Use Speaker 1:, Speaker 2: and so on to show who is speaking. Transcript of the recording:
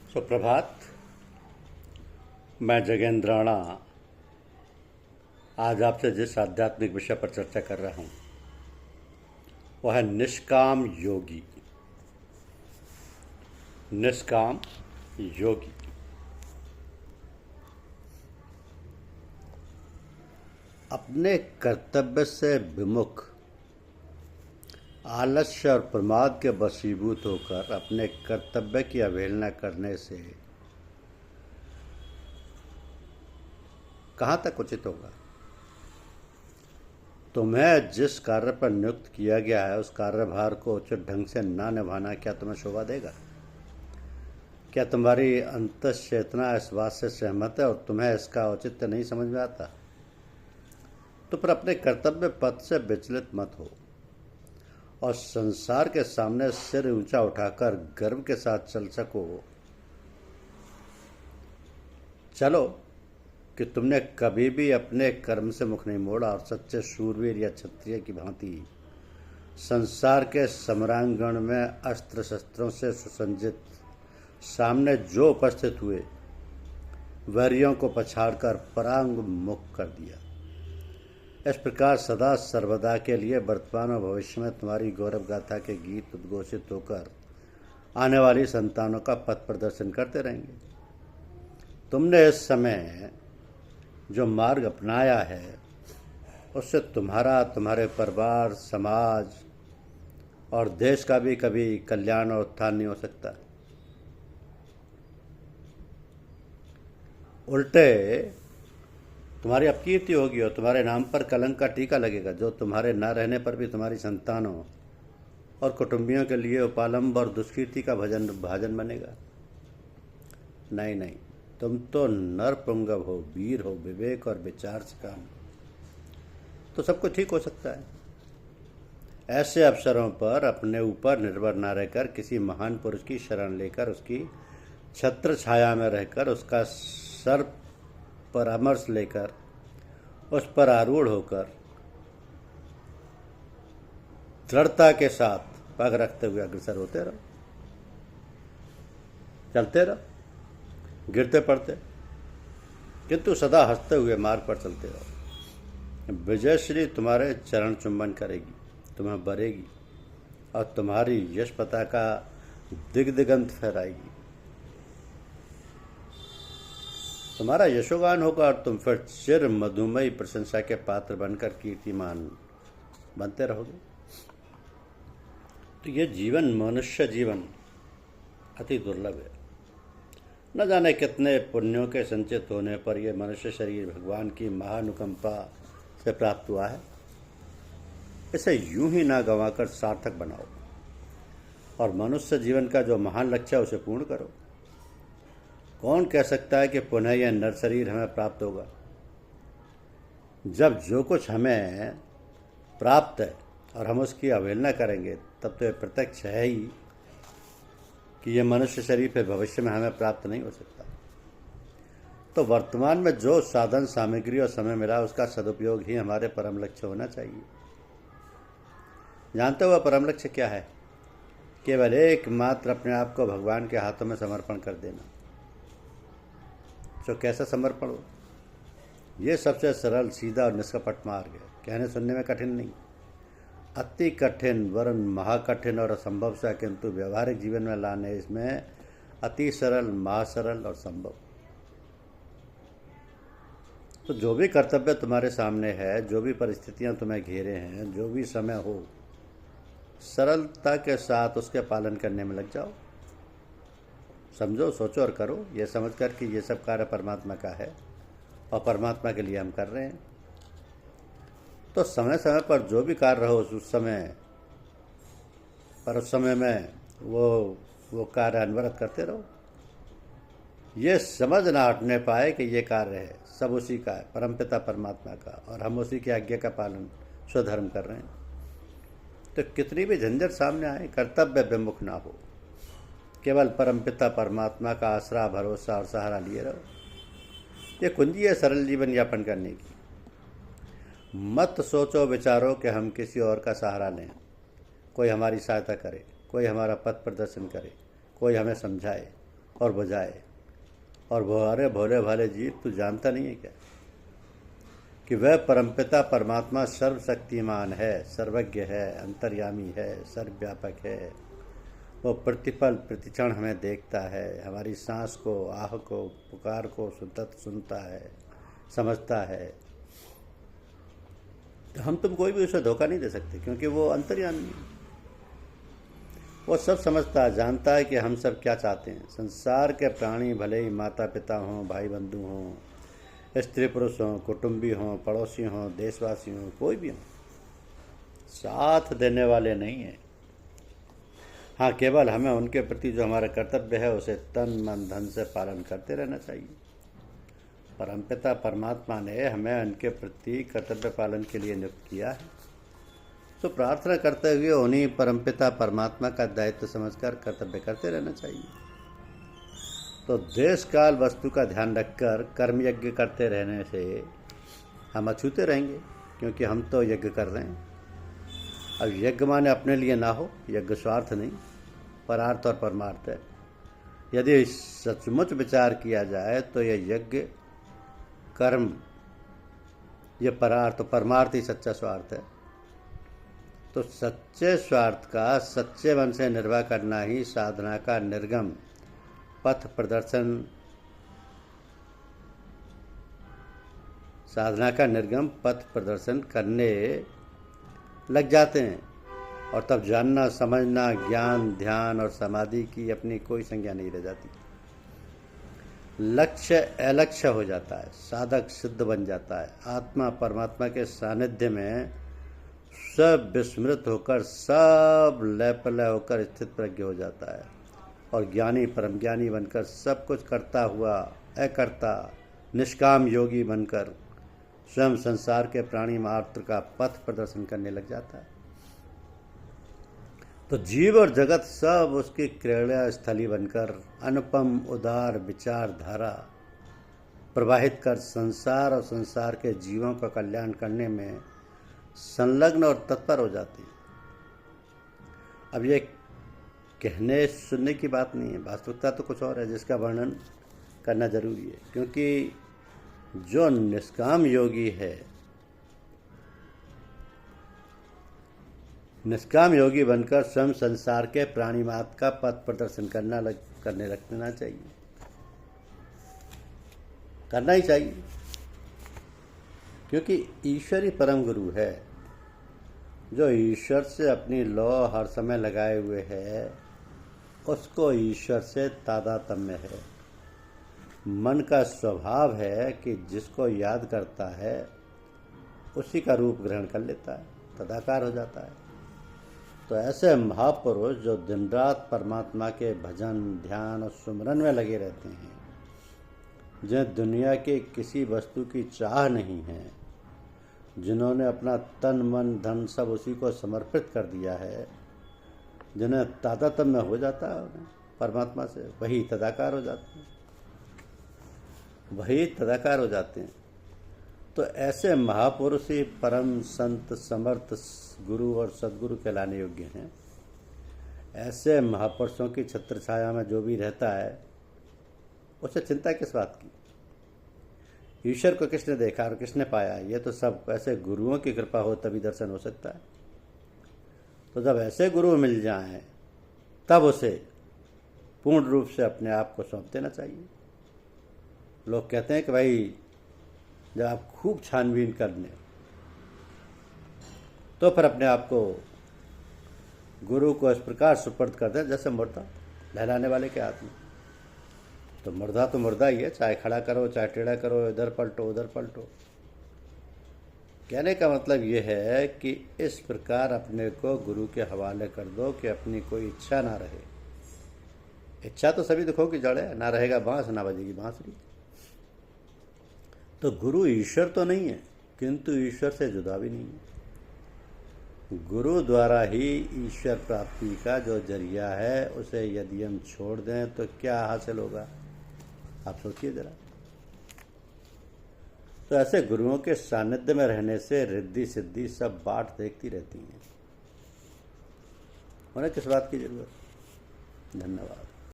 Speaker 1: सुप्रभात। मैं जगेंद्र राणा आज आपसे जिस आध्यात्मिक विषय पर चर्चा कर रहा हूँ वह है निष्काम योगी। निष्काम योगी अपने कर्तव्य से विमुख, आलस्य और प्रमाद के वशीभूत होकर अपने कर्तव्य की अवहेलना करने से कहाँ तक उचित होगा। तुम्हें जिस कार्य पर नियुक्त किया गया है उस कार्यभार को उचित ढंग से ना निभाना क्या तुम्हें शोभा देगा? क्या तुम्हारी अंतःचेतना इस बात से सहमत है और तुम्हें इसका औचित्य नहीं समझ में आता? तो फिर अपने कर्तव्य पथ से विचलित मत हो और संसार के सामने सिर ऊंचा उठाकर गर्व के साथ चल सको। चलो कि तुमने कभी भी अपने कर्म से मुख नहीं मोड़ा और सच्चे शूरवीर या क्षत्रिय की भांति संसार के सम्रांगण में अस्त्र शस्त्रों से सुसज्जित सामने जो उपस्थित हुए वैरियों को पछाड़कर परांग मुख कर दिया। इस प्रकार सदा सर्वदा के लिए वर्तमान और भविष्य में तुम्हारी गौरव गाथा के गीत उद्घोषित होकर आने वाली संतानों का पथ प्रदर्शन करते रहेंगे। तुमने इस समय जो मार्ग अपनाया है उससे तुम्हारा, तुम्हारे परिवार, समाज और देश का भी कभी कल्याण और उत्थान नहीं हो सकता। उल्टे तुम्हारी अपकीर्ति होगी और तुम्हारे नाम पर कलंक का टीका लगेगा, जो तुम्हारे न रहने पर भी तुम्हारी संतानों और कुटुंबियों के लिए उपालंब और दुष्कीर्ति का भाजन बनेगा। नहीं नहीं, तुम तो नरपुंगव हो, वीर हो, विवेक और विचार से काम तो सब कुछ ठीक हो सकता है। ऐसे अवसरों पर अपने ऊपर निर्भर न रहकर किसी महान पुरुष की शरण लेकर उसकी छत्र छाया में रहकर उसका सर परामर्श लेकर उस पर आरूढ़ होकर दृढ़ता के साथ पग रखते हुए अग्रसर होते रहो, चलते रहो, गिरते पड़ते किंतु सदा हंसते हुए मार्ग पर चलते रहो। विजयश्री तुम्हारे चरण चुंबन करेगी, तुम्हें बरेगी और तुम्हारी यश पताका दिग्दिगंत फहराएगी। तुम्हारा यशोगान होगा और तुम फिर चिर मधुमयी प्रशंसा के पात्र बनकर कीर्तिमान बनते रहोगे। तो ये जीवन, मनुष्य जीवन अति दुर्लभ है। न जाने कितने पुण्यों के संचित होने पर यह मनुष्य शरीर भगवान की महानुकंपा से प्राप्त हुआ है। इसे यूं ही ना गंवाकर सार्थक बनाओ और मनुष्य जीवन का जो महान लक्ष्य है उसे पूर्ण करो। कौन कह सकता है कि पुनः यह नर शरीर हमें प्राप्त होगा? जब जो कुछ हमें प्राप्त है और हम उसकी अवहेलना करेंगे तब तो यह प्रत्यक्ष है ही कि यह मनुष्य शरीर फिर भविष्य में हमें प्राप्त नहीं हो सकता। तो वर्तमान में जो साधन, सामग्री और समय मिला उसका सदुपयोग ही हमारे परम लक्ष्य होना चाहिए। जानते हो वह परम लक्ष्य क्या है? केवल एकमात्र अपने आप को भगवान के हाथों में समर्पण कर देना। तो कैसा समर्पण हो? ये सबसे सरल, सीधा और निष्कपट मार्ग है। कहने सुनने में कठिन नहीं, अति कठिन वरन महाकठिन और असंभव सा, किंतु व्यवहारिक जीवन में लाने इसमें अति सरल, महासरल और संभव। तो जो भी कर्तव्य तुम्हारे सामने है, जो भी परिस्थितियां तुम्हें घेरे हैं, जो भी समय हो, सरलता के साथ उसके पालन करने में लग जाओ। समझो, सोचो और करो, ये समझ कर कि ये सब कार्य परमात्मा का है और परमात्मा के लिए हम कर रहे हैं। तो समय समय पर जो भी कार्य रहो उस समय पर, उस समय में वो कार्य अनवरत करते रहो। ये समझ ना हटने पाए कि ये कार्य है सब उसी का है, परमपिता परमात्मा का, और हम उसी की आज्ञा का पालन स्वधर्म कर रहे हैं। तो कितनी भी झंझट सामने आए, कर्तव्य विमुख ना हो, केवल परमपिता परमात्मा का आसरा, भरोसा और सहारा लिए रहो। ये कुंजी है सरल जीवन यापन करने की। मत सोचो विचारो कि हम किसी और का सहारा लें, कोई हमारी सहायता करे, कोई हमारा पथ प्रदर्शन करे, कोई हमें समझाए। और बुझाए। और अरे भोले भाले जीव, तू जानता नहीं है क्या कि वह परमपिता परमात्मा सर्वशक्तिमान है, सर्वज्ञ है, अंतर्यामी है, सर्वव्यापक है। वो प्रतिपल प्रतिक्षण हमें देखता है, हमारी सांस को, आह को, पुकार को सुनता है, समझता है। तो हम तुम कोई भी उसे धोखा नहीं दे सकते, क्योंकि वो अंतर्यामी है। वो सब समझता है, जानता है कि हम सब क्या चाहते हैं। संसार के प्राणी भले ही माता पिता हों, भाई बंधु हों, स्त्री पुरुष हों, कुटुंबी हों, पड़ोसी हों, देशवासी हों, कोई भी हों, साथ देने वाले नहीं हैं। हाँ, केवल हमें उनके प्रति जो हमारा कर्तव्य है उसे तन मन धन से पालन करते रहना चाहिए। परमपिता परमात्मा ने हमें उनके प्रति कर्तव्य पालन के लिए नियुक्त किया है, तो प्रार्थना करते हुए उन्हीं परमपिता परमात्मा का दायित्व समझकर कर्तव्य करते रहना चाहिए। तो देश काल वस्तु का ध्यान रखकर कर्म यज्ञ करते रहने से हम अछूते रहेंगे, क्योंकि हम तो यज्ञ कर रहे हैं। अब यज्ञ माने अपने लिए ना हो, यज्ञ स्वार्थ नहीं, परार्थ और परमार्थ है। यदि सचमुच विचार किया जाए तो यह यज्ञ कर्म, ये परार्थ परमार्थ ही सच्चा स्वार्थ है। तो सच्चे स्वार्थ का सच्चे मन से निर्वाह करना ही साधना का निर्गम पथ प्रदर्शन, साधना का निर्गम पथ प्रदर्शन करने लग जाते हैं। और तब जानना, समझना, ज्ञान, ध्यान और समाधि की अपनी कोई संज्ञा नहीं रह जाती। लक्ष्य अलक्ष्य हो जाता है, साधक सिद्ध बन जाता है। आत्मा परमात्मा के सानिध्य में सब विस्मृत होकर, सब लयपलय होकर स्थित प्रज्ञ हो जाता है। और ज्ञानी परम ज्ञानी बनकर सब कुछ करता हुआ अकर्ता निष्काम योगी बनकर स्वयं संसार के प्राणी मात्र का पथ प्रदर्शन करने लग जाता है। तो जीव और जगत सब उसकी क्रीड़ा स्थली बनकर अनुपम उदार विचारधारा प्रवाहित कर संसार और संसार के जीवों का कल्याण करने में संलग्न और तत्पर हो जाती है। अब ये कहने सुनने की बात नहीं है, वास्तविकता तो कुछ और है जिसका वर्णन करना जरूरी है। क्योंकि जो निष्काम योगी है, निष्काम योगी बनकर स्वयं संसार के प्राणी मात्र का पथ प्रदर्शन करने लगना चाहिए, करना ही चाहिए। क्योंकि ईश्वर ही परम गुरु है, जो ईश्वर से अपनी लौ हर समय लगाए हुए है, उसको ईश्वर से तादात्म्य है। मन का स्वभाव है कि जिसको याद करता है उसी का रूप ग्रहण कर लेता है, तदाकार हो जाता है। तो ऐसे महापुरुष जो दिन रात परमात्मा के भजन, ध्यान और सुमरन में लगे रहते हैं, जिन्हें दुनिया के किसी वस्तु की चाह नहीं है, जिन्होंने अपना तन मन धन सब उसी को समर्पित कर दिया है, जिन्हें तादात्म्य हो जाता है उन्हें परमात्मा से, वही तदाकार हो जाते हैं, वही तदाकार हो जाते हैं। तो ऐसे महापुरुष ही परम संत, समर्थ गुरु और सद्गुरु कहलाने योग्य हैं। ऐसे महापुरुषों की छत्र छाया में जो भी रहता है उसे चिंता किस बात की। ईश्वर को किसने देखा और किसने पाया, ये तो सब ऐसे गुरुओं की कृपा हो तभी दर्शन हो सकता है। तो जब ऐसे गुरु मिल जाएं तब उसे पूर्ण रूप से अपने आप को सौंप देना चाहिए। लोग कहते हैं कि भाई जब आप खूब छानबीन कर लें तो फिर अपने आप को गुरु को इस प्रकार सुपर्द कर दें जैसे मुर्दा लहलाने वाले के हाथ में। तो मुर्दा ही है, चाहे खड़ा करो चाहे टेढ़ा करो, इधर पलटो उधर पलटो। कहने का मतलब ये है कि इस प्रकार अपने को गुरु के हवाले कर दो कि अपनी कोई इच्छा ना रहे। इच्छा तो सभी दुखों की जड़ है, ना रहेगा बांस ना बजेगी बांसुरी। तो गुरु ईश्वर तो नहीं है, किंतु ईश्वर से जुदा भी नहीं है। गुरु द्वारा ही ईश्वर प्राप्ति का जो जरिया है उसे यदि हम छोड़ दें तो क्या हासिल होगा, आप सोचिए जरा। तो ऐसे गुरुओं के सानिध्य में रहने से रिद्धि सिद्धि सब बाट देखती रहती हैं। उन्हें किस बात की जरूरत। धन्यवाद।